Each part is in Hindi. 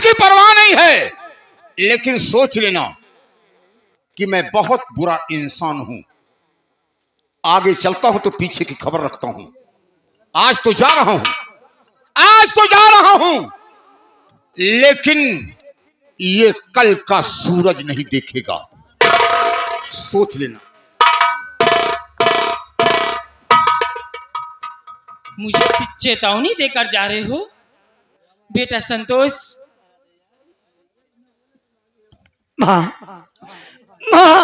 की परवाह नहीं है, लेकिन सोच लेना कि मैं बहुत बुरा इंसान हूं। आगे चलता हूं तो पीछे की खबर रखता हूं। आज तो जा रहा हूं, आज तो जा रहा हूं, लेकिन ये कल का सूरज नहीं देखेगा। सोच लेना। मुझे चेतावनी देकर जा रहे हो बेटा संतोष? माँ, माँ,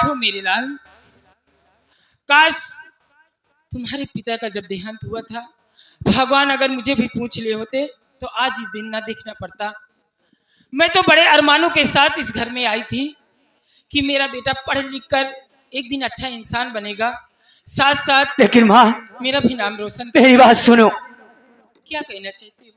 हो मेरे लाल, काश तुम्हारे पिता का जब देहांत हुआ था, भगवान अगर मुझे भी पूछ लिए होते तो आज ही दिन ना देखना पड़ता। मैं तो बड़े अरमानों के साथ इस घर में आई थी कि मेरा बेटा पढ़ लिख कर एक दिन अच्छा इंसान बनेगा, साथ साथ लेकिन माँ, मेरा भी नाम रोशन मेरी बात सुनो। क्या कहना चाहते हो?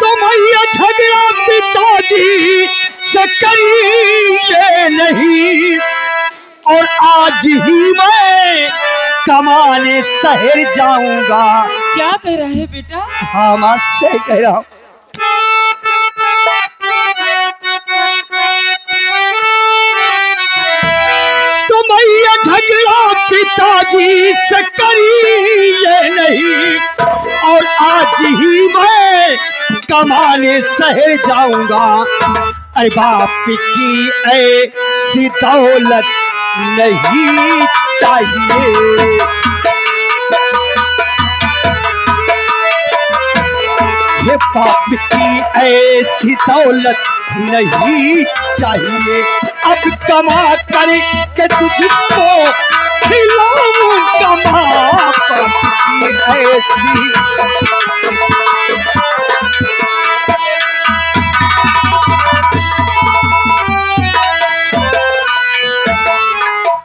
तुम ये झगड़ा पिताजी से करिए नहीं, और आज ही मैं कमाने शहर जाऊंगा। क्या कह रहा है बेटा? हाँ माँ, सही कह रहा हूँ। तुम ये झगड़ा पिताजी से करिए नहीं, और आज ही मैं कमाने शहर जाऊंगा। अरे बाप की ऐसी दौलत नहीं चाहिए, ये बाप की ऐसी दौलत नहीं चाहिए। अब कमा कर के तुझको खिलाऊंगा माँ, बाप की ऐसी।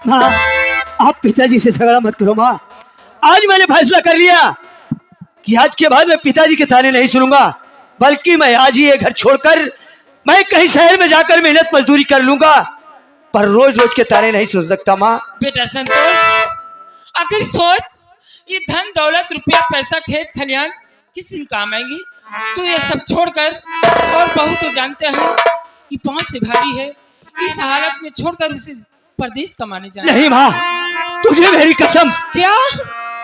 हाँ, आप पिताजी से झगड़ा मत करो माँ। आज मैंने फैसला कर लिया कि आज के बाद मैं पिताजी के ताने नहीं सुनूंगा, बल्कि मैं आज ही ये घर छोड़कर मैं कहीं शहर में जाकर मेहनत मजदूरी कर लूंगा, पर रोज रोज के ताने नहीं सुन सकता माँ। बेटा संतोष, आखिर सोच, ये धन दौलत रुपया पैसा खेत खलियान किस दिन काम आएंगी? तू ये सब छोड़कर, और बहू तो जानते हैं कि पांव से भारी है, इस हालत में छोड़कर उसे परदेश कमाने जाना। नहीं माँ, तुझे मेरी कसम। क्या?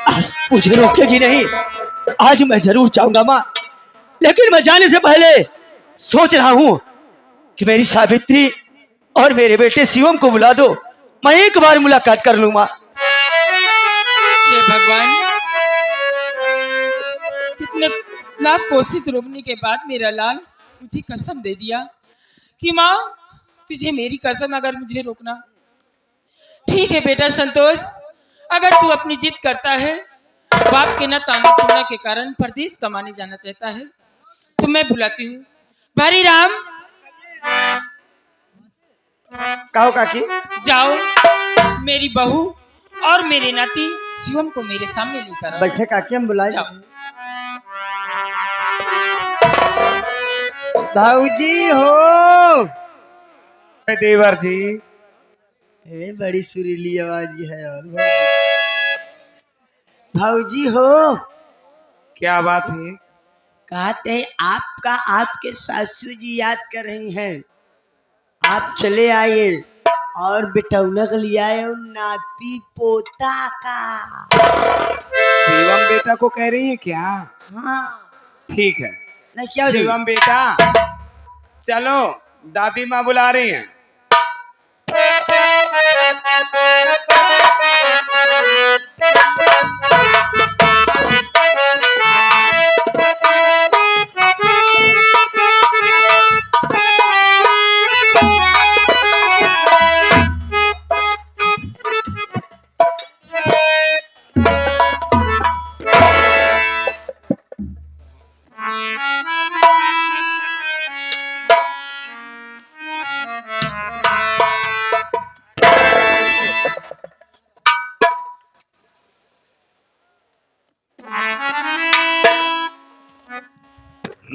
आज मुझे रोकेगी नहीं। आज मैं जरूर चाहूंगा माँ, लेकिन मैं जाने से पहले सोच रहा हूँ कि मेरी सावित्री और मेरे बेटे शिवम को बुला दो, मैं एक बार मुलाकात कर लूँ माँ। हे भगवान, कितने लाख कोशिश रोकने के बाद मेरा लाल मुझे कसम दे दिया कि माँ, तुझे मेरी कसम, अगर मुझे रोकना। ठीक है बेटा संतोष, अगर तू अपनी जिद करता है, बाप के न ताने सुनने के कारण परदेश कमाने जाना चाहता है, तो मैं बुलाती हूँ। भारी राम, कहो काकी। जाओ मेरी बहू और मेरे नाती शिवम को मेरे सामने लेकर आओ। बैठे काकी, हम बुलाए। जाओ। भाऊजी हो। देवर जी, बड़ी सुरीली आवाज है। और भाऊजी हो। क्या बात है? कहते हैं आपका आपके सासू जी याद कर रही हैं, आप चले आइए और बिटौनक लिया है नाती पोता का। शिवम बेटा को कह रही है क्या? हाँ। ठीक है नहीं क्या शिवम बेटा, चलो दादी माँ बुला रही हैं।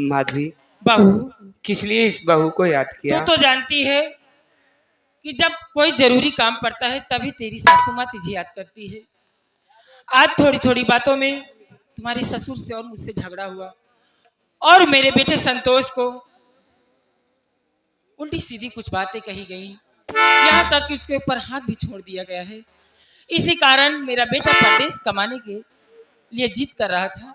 माँ जी, बहू, किस लिए इस बहू को याद तू किया? तो जानती है कि जब कोई जरूरी काम पड़ता है तभी तेरी सासू माँ तुझे याद करती है। आज थोड़ी थोड़ी बातों में तुम्हारे ससुर से और मुझसे झगड़ा हुआ और मेरे बेटे संतोष को उल्टी सीधी कुछ बातें कही गई, यहाँ तक कि उसके ऊपर हाथ भी छोड़ दिया गया है। इसी कारण मेरा बेटा परदेश कमाने के लिए जिद कर रहा था।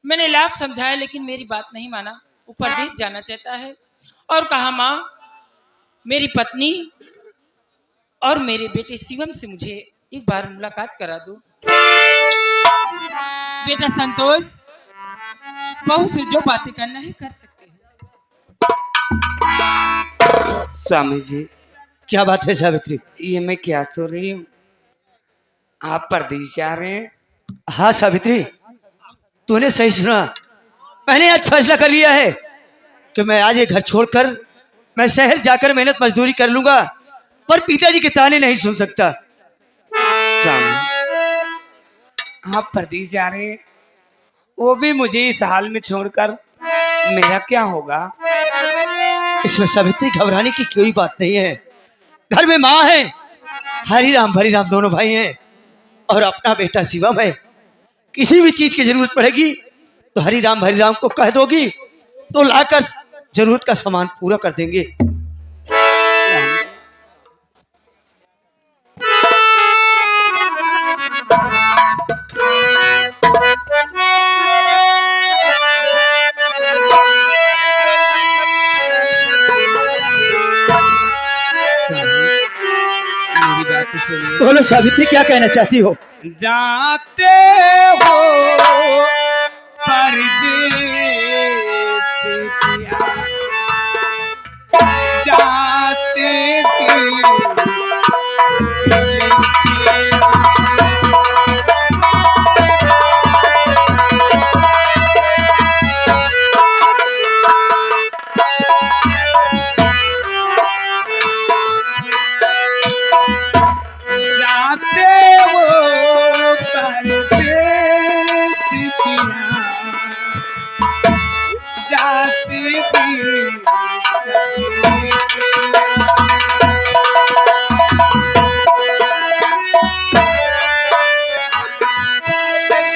मैंने लाख समझाया लेकिन मेरी बात नहीं माना। वो परदेश जाना चाहता है और कहा माँ मेरी पत्नी और मेरे बेटे शिवम से मुझे एक बार मुलाकात करा दो। बेटा संतोष, बहू से जो बातें करना है कर सकते हैं। स्वामी जी, क्या बात है सावित्री? ये मैं क्या सुन रही हूँ? आप परदेश जा रहे हैं? हाँ सावित्री, तूने सही सुना। मैंने आज फैसला कर लिया है कि मैं आज ये घर छोड़कर मैं शहर जाकर मेहनत मजदूरी कर लूंगा, पर पिताजी के ताने नहीं सुन सकता। स्वामी, आप परदेश जा रहे हैं, वो भी मुझे इस हाल में छोड़कर। मेरा क्या होगा? इसमें सावित्री घबराने की कोई बात नहीं है। घर में माँ है, हरी राम दोनों भाई हैं और अपना बेटा शिवम है। किसी भी चीज की जरूरत पड़ेगी तो हरी राम को कह दोगी तो लाकर जरूरत का सामान पूरा कर देंगे। मेरी बात सुनिए। बोलो सावित्री, क्या कहना चाहती हो? जाते हो परदेश पिया, जाते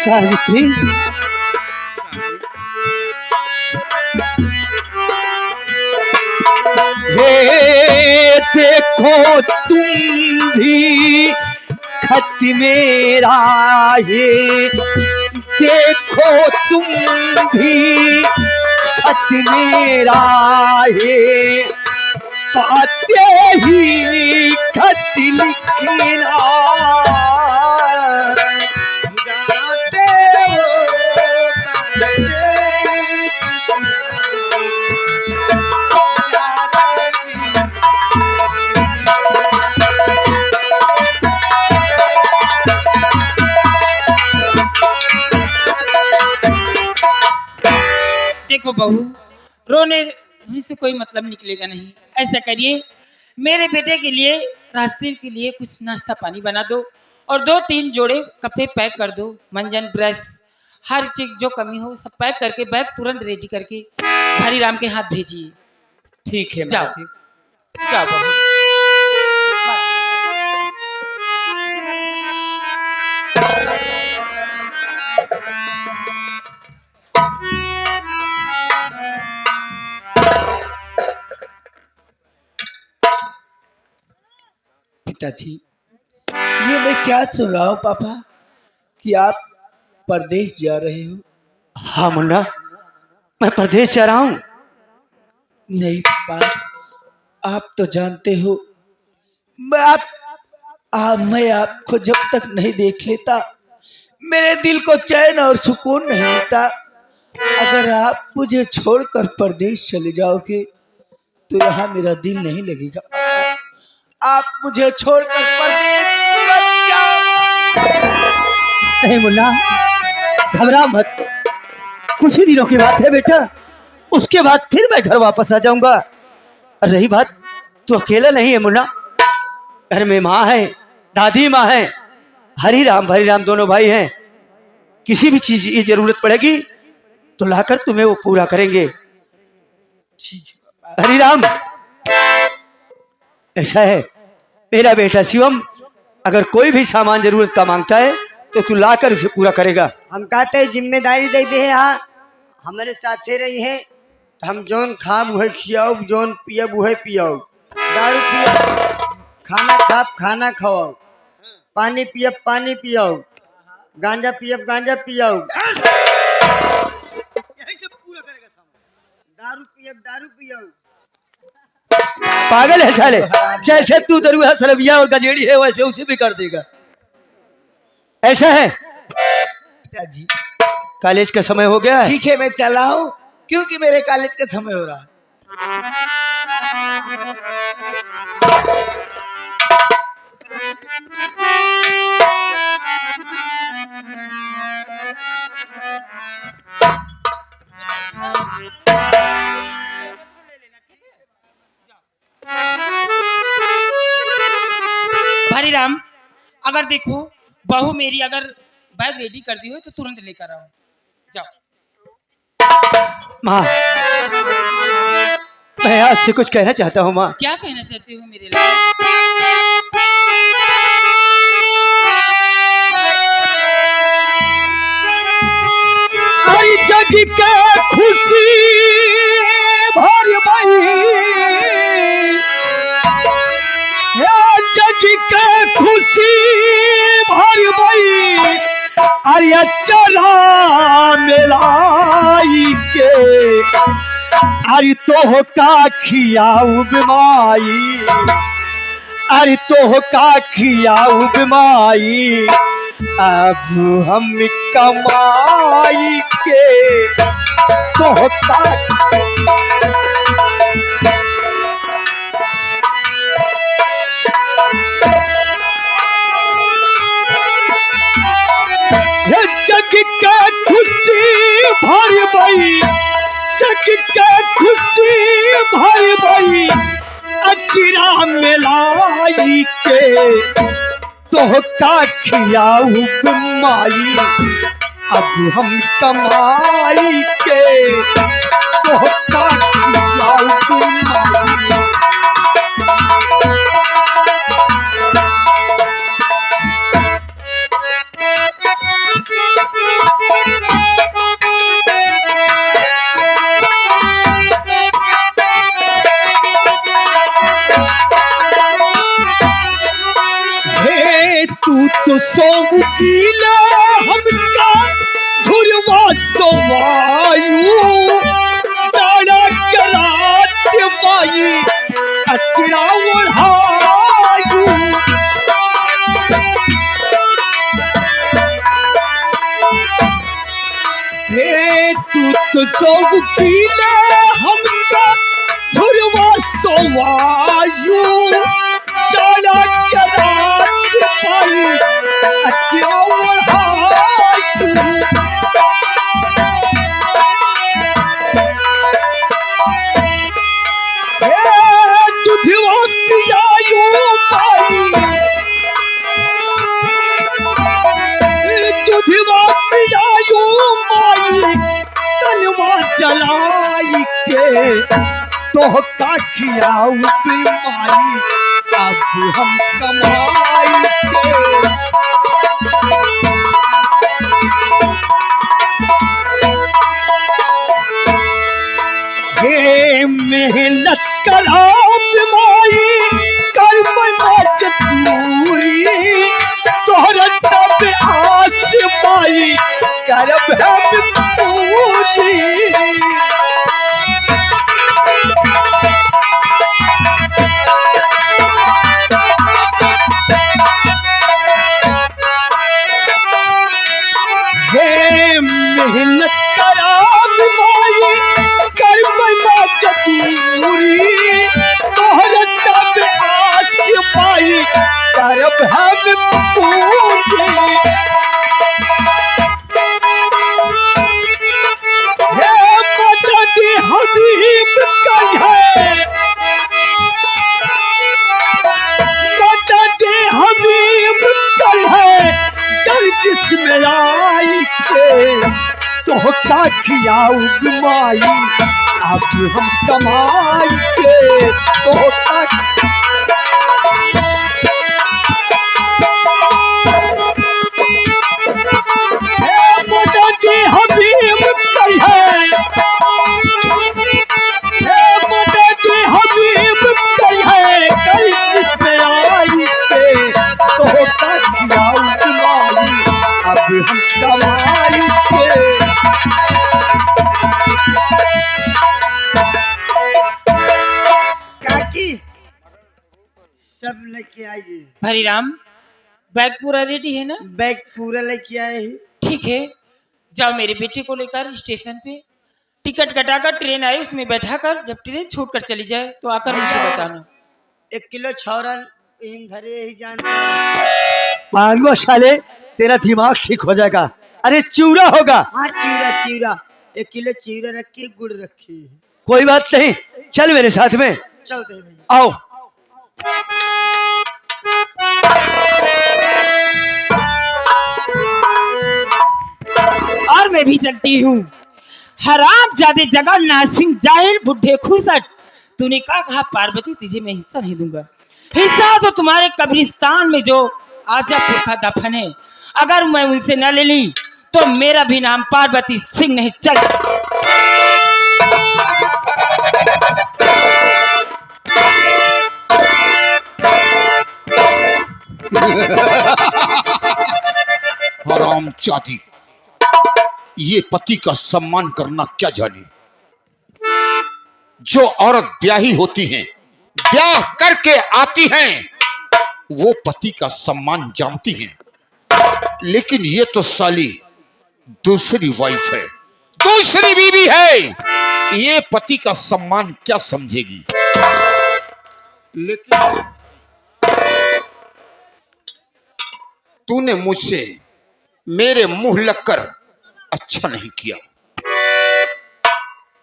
सावित्री, हे देखो तुम भी खत मेरा, ये देखो तुम भी खत मेरा, ये पाते ही खत लिखना। देखो बहू, रोने से कोई मतलब निकलेगा नहीं। ऐसा करिए, मेरे बेटे के लिए रास्ते के लिए कुछ नाश्ता पानी बना दो और 2-3 जोड़े कपड़े पैक कर दो। मंजन, ब्रश, हर चीज जो कमी हो सब पैक करके बैग तुरंत रेडी करके हरी राम के हाथ भेजिए। ठीक है। जाओ माँ जी। जाओ बहू। पिताजी, ये मैं क्या सुन रहा हूँ पापा कि आप परदेश जा रहे हो? हाँ मुन्ना, मैं परदेश जा रहा हूँ। नहीं पापा, आप तो जानते हो मैं आपको जब तक नहीं देख लेता मेरे दिल को चैन और सुकून नहीं मिलता। अगर आप मुझे छोड़कर परदेश चले जाओगे तो यहाँ मेरा दिल नहीं लगेगा पापा। आप मुझे छोड़कर परदेश मत जाओ। नहीं मुन्ना, घबरा मत, कुछ ही दिनों की बात है बेटा, उसके बाद फिर मैं घर वापस आ जाऊंगा। और रही बात, तो अकेला नहीं है मुन्ना, घर में माँ है, दादी माँ है, हरी राम दोनों भाई हैं। किसी भी चीज की जरूरत पड़ेगी तो लाकर तुम्हें वो पूरा करेंगे। हरिराम, ऐसा है मेरा बेटा शिवम, अगर कोई भी सामान जरूरत का मांगता है तो तू लाकर उसे पूरा करेगा। हम कहते हैं जिम्मेदारी दे दे हाँ, हमारे साथे रही है तो हम जोन खाब वह खियाओ, जोन पियब वह पियाओ, दारू पियब खाना खाब खाना खवाओ, पानी पियब पानी पियाओ, गांजा पियब गांजा पियाओ, दारू पियब दारू पियाओ। पागल है साले, जैसे तू दरुआ सरबिया और गजेड़ी है वैसे उसे भी कर देगा। ऐसा है पिताजी कॉलेज का समय हो गया है। ठीक है मैं चला हूँ क्योंकि मेरे कॉलेज का समय हो रहा है। हरिराम, अगर देखो बहू मेरी अगर बैग रेडी कर दी हो तो तुरंत लेकर आओ। जाओ। माँ, मैं आपसे कुछ कहना चाहता हूँ माँ। क्या कहना चाहते हो मेरे लाल? हर जग का खुशी भर भाई, जग का खुशी भर भाई, अरे चला मिलाई के, अरे तो का खियाऊ बिमाई, अरे तो का खियाऊ बिमाई, अब हम कमाई के तो का जग का खुशी भर भाई, जग का खुशी भर भाई, अचिरा मिलाई के तो का खियाऊ बिमाई, अब हम कमाई के तो का खियाऊ बिमाई। तू तो सौ किला हमका झुरवा सवायू, डाड़ा करात माई अचरा ओढ़ायू, हे तू तो सौ किला हमका झुरवा सवायू, डाड़ा करात अच्छा दुधिया पियायू पाई, दुधिया पियायू माई, तलवा जलाई के तो का खियाऊ बीमारी, अब हम कमाई के मेहनत कराम माई कर मजदूरी, तोहरा तब आस माई करब हम पूरी, मेहनत कराम माई कर मजदूरी, तोहरा तब आस पाई करब हम पूरी, हे मदद हबीब कहे, मदद हबीब कहे, गर्दिश में आई के तो का खियाऊ माई, अब हम कमाई के तोता मोटा जी हबीब कही है, मोटा जी हबीब कही है, कई किसने आई के तोता खिलाऊ तुम्हारी, अब हम कमाई के। काकी सब लेके आइए। हरिराम, बैग पूरा रेडी है ना? बैग पूरा लेके आए हैं। ठीक है, जाओ मेरे बेटे को लेकर स्टेशन पे टिकट कटाकर ट्रेन आई उसमें बैठा कर, जब ट्रेन छोड़कर चली जाए तो आकर मुझे बताना। 1 किलो छौरल इन धरे ही जानते हैं। मांगो साले, तेरा दिमाग ठीक हो जाएगा। अरे चिवड़ा होगा। हाँ चीरा चीरा, 1 किलो चीरा रखिए, गुड़ रखिए। कोई बात नहीं, चल मेरे साथ में। चलते हैं भैया। आओ। और मैं भी चलती हूँ। हराम जादे जगन्नाथ सिंह जाहिल बुढ़े खुसट, तूने क्या कहा पार्वती, तुझे मैं हिस्सा नहीं दूंगा। हिस्सा तो तुम्हारे कब्रिस्तान में जो आजा पुरखा दफन है, अगर मैं उनसे न ले ली तो मेरा भी नाम पार्वती सिंह नहीं चल। हरामजादी, ये पति का सम्मान करना क्या जाने। जो औरत ब्याही होती हैं, ब्याह करके आती हैं, वो पति का सम्मान जानती हैं। लेकिन ये तो साली दूसरी वाइफ है, दूसरी बीवी है, ये पति का सम्मान क्या समझेगी। लेकिन तूने मुझसे मेरे मुंह लगकर अच्छा नहीं किया।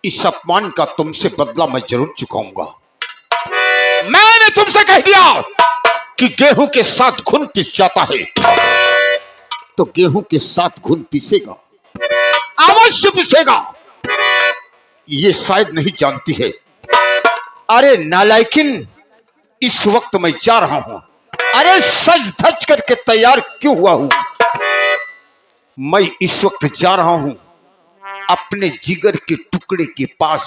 इस अपमान का तुमसे बदला मैं जरूर चुकाऊंगा। मैंने तुमसे कह दिया कि गेहूं के साथ घुन पिस जाता है, तो गेहूं के साथ घुन पिसेगा, अवश्य पिसेगा। ये शायद नहीं जानती है। अरे नालायकिन, इस वक्त मैं जा रहा हूं। अरे सज धज करके तैयार क्यों हुआ हूं? मैं इस वक्त जा रहा हूं अपने जिगर के टुकड़े के पास,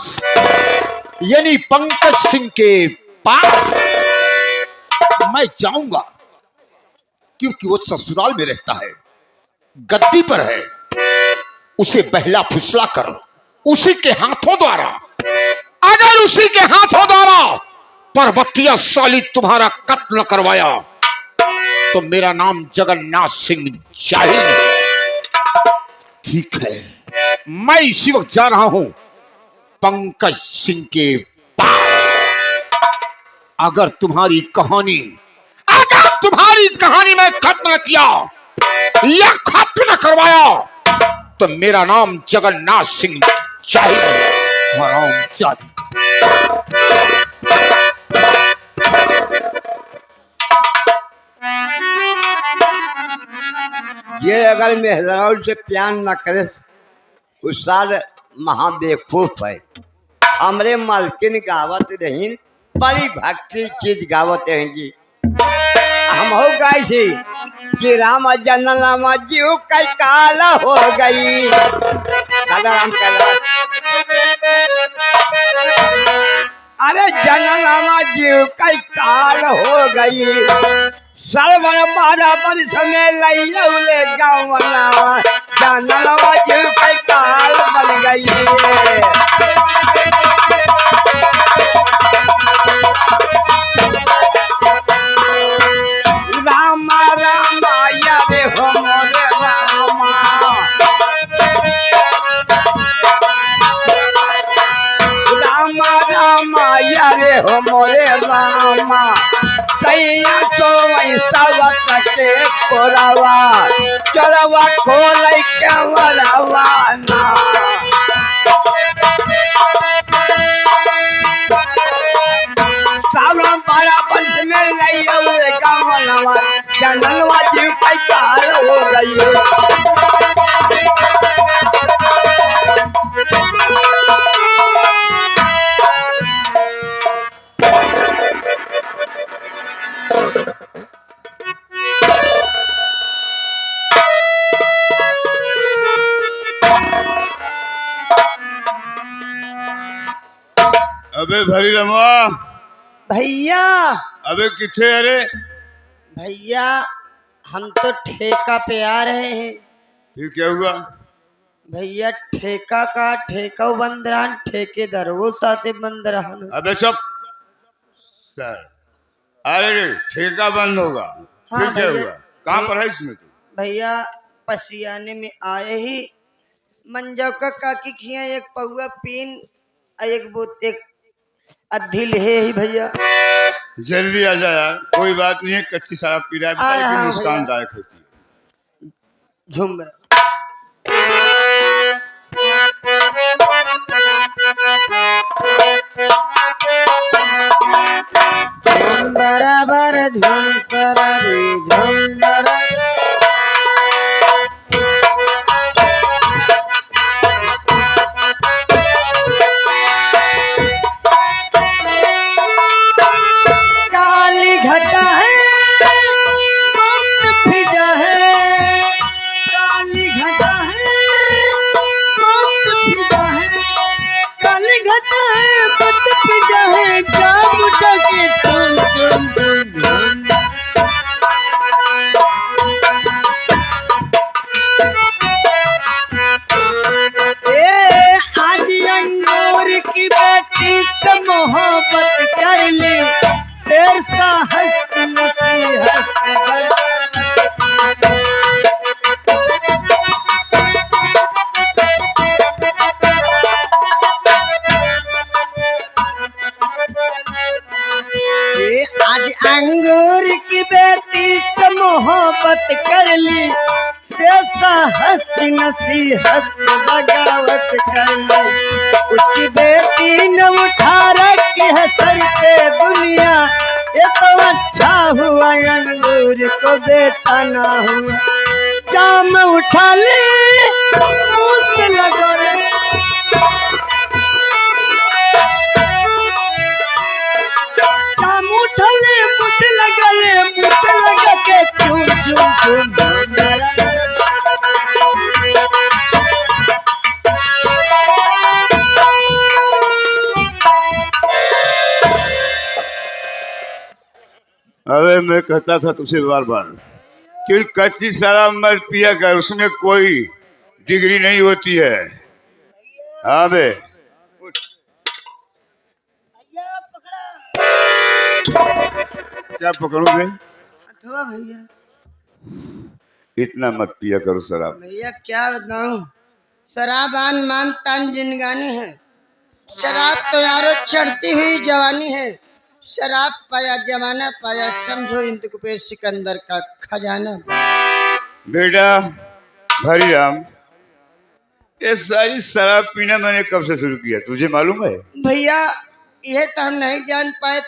यानी पंकज सिंह के पास मैं जाऊंगा, क्योंकि वो ससुराल में रहता है, गद्दी पर है। उसे बहला फुसला कर उसी के हाथों द्वारा, अगर उसी के हाथों द्वारा पर्वतिया साली तुम्हारा कत्ल करवाया तो मेरा नाम जगन्नाथ सिंह जाहिल है। ठीक है, मैं इसी वक्त जा रहा हूं पंकज सिंह के पास। अगर तुम्हारी कहानी मैं खत्म न किया या खत्म न करवाया तो मेरा नाम जगन्नाथ सिंह जाहिल है। हरामजादी। ये अगर मेहरारू से प्यार न करे उस्ताद महाबेवकूफ है। हमरे मालकिन गावत रही, बड़ी भक्ति चीज गावत रहेंगी। हम हो गई थी कि राम जनम जीव कई काल हो गई। दादा राम अरे जनम जीव कई काल हो गई, सर्वन 12 वर्ष में लैले गावना, जनम जीव कई काल बन गई। रामा रामा यारे हो मोरे रामा, रामा रामा यारे हो मोरे रामा, कैया तो वैसा के कोरावा, चोरवा खोल के वरावा ना। सावन 12 वर्ष में लैले गावनवा, जननवा जीव कई काल हो गई। अबे भरी रमवा, भैया अबे किथे अरे? भैया हम तो ठेका पे आ रहे हैं। फिर क्या हुआ? भैया ठेका का ठेका बंद रहा, ठेकेदार वो साथे बंद रहा। अबे चुप सर। अरे ठेका बंद होगा? हाँ फिर क्या भैया। हुआ? कहाँ पर है इसमें तू? भैया पसियाने में आए ही मंजव का काकी खिया एक पौआ पीन एक अद्धी ले ही भैया। जल्दी आ जा यार, कोई बात नहीं है, कच्ची शराब पी रहा आ है, रहा लेकिन हूँ नुकसानदायक होती है। झुमरा झुम बराबर झुम सराबी झुम बराबर। काली घटा है मौत फिजा है, काली घटा है मौत फिजा है, काली घटा है मौत फिजा है, जाम उठके तुम आज अंगूर की बेटी से मोहब्बत कर ले, तेर सा हस्त नसीहत आज अंगूर की बेटी से मोहब्बत कर ली, तेरा हस्त नसीहत बगावत कर ली। उसकी बेटी ने उठा रखी है सर पे दुनिया, ये तो अच्छा हुआ अंगूर को बेटा ना हुआ। जाम उठा ले मुझसे लगा रे, जाम उठा ले मुझसे लगा ले, मुझसे लगा के चुम चुम चुम मेरा। अरे मैं कहता था तुझसे बार बार कि कच्ची शराब मत पिया कर, उसमें कोई डिग्री नहीं होती है। हाँ बे, क्या पकड़ू बे? अथवा भैया इतना मत पिया करो शराब। भैया क्या बताऊं, शराब आन मान तान जिनगानी है, शराब तो यारो चढ़ती हुई जवानी है, शराब पाया जमाना पाया, समझो इंतकुपे सिकंदर का खजाना। बेटा भरी राम, ये सारी शराब पीना मैंने कब से शुरू किया तुझे मालूम है? भैया यह तो हम नहीं जान पाए।